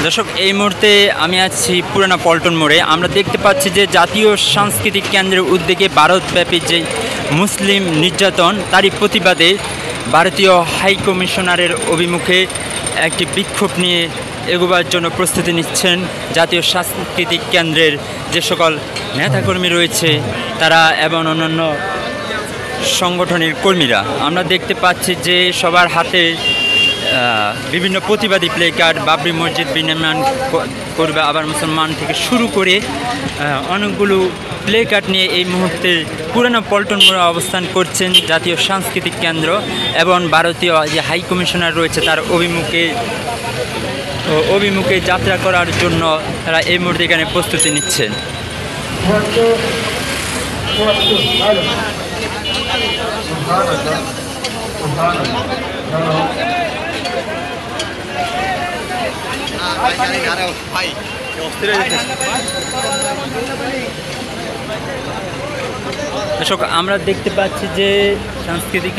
দর্শক, এই মুহূর্তে আমি আছি পুরানা পল্টন মোড়ে। আমরা দেখতে পাচ্ছি যে জাতীয় সাংস্কৃতিক কেন্দ্রের উদ্যোগে ভারতব্যাপী যে মুসলিম নির্যাতন তারই প্রতিবাদে ভারতীয় হাই কমিশনারের অভিমুখে একটি বিক্ষোভ নিয়ে এগোবার জন্য প্রস্তুতি নিচ্ছেন জাতীয় সাংস্কৃতিক কেন্দ্রের যে সকল নেতাকর্মী রয়েছে তারা এবং অন্যান্য সংগঠনের কর্মীরা। আমরা দেখতে পাচ্ছি যে সবার হাতে বিভিন্ন প্রতিবাদী প্লে কার্ড, বাবরি মসজিদ বিনির্মাণ করবে আবার মুসলমান থেকে শুরু করে অনেকগুলো প্লে কার্ড নিয়ে এই মুহূর্তে পুরানো পল্টন মোড়ে অবস্থান করছেন জাতীয় সাংস্কৃতিক কেন্দ্র এবং ভারতীয় যে হাই কমিশনার রয়েছে তার অভিমুখে যাত্রা করার জন্য তারা এই মুহূর্তে এখানে প্রস্তুতি নিচ্ছেন। দর্শক, আমরা দেখতে পাচ্ছি যে সাংস্কৃতিক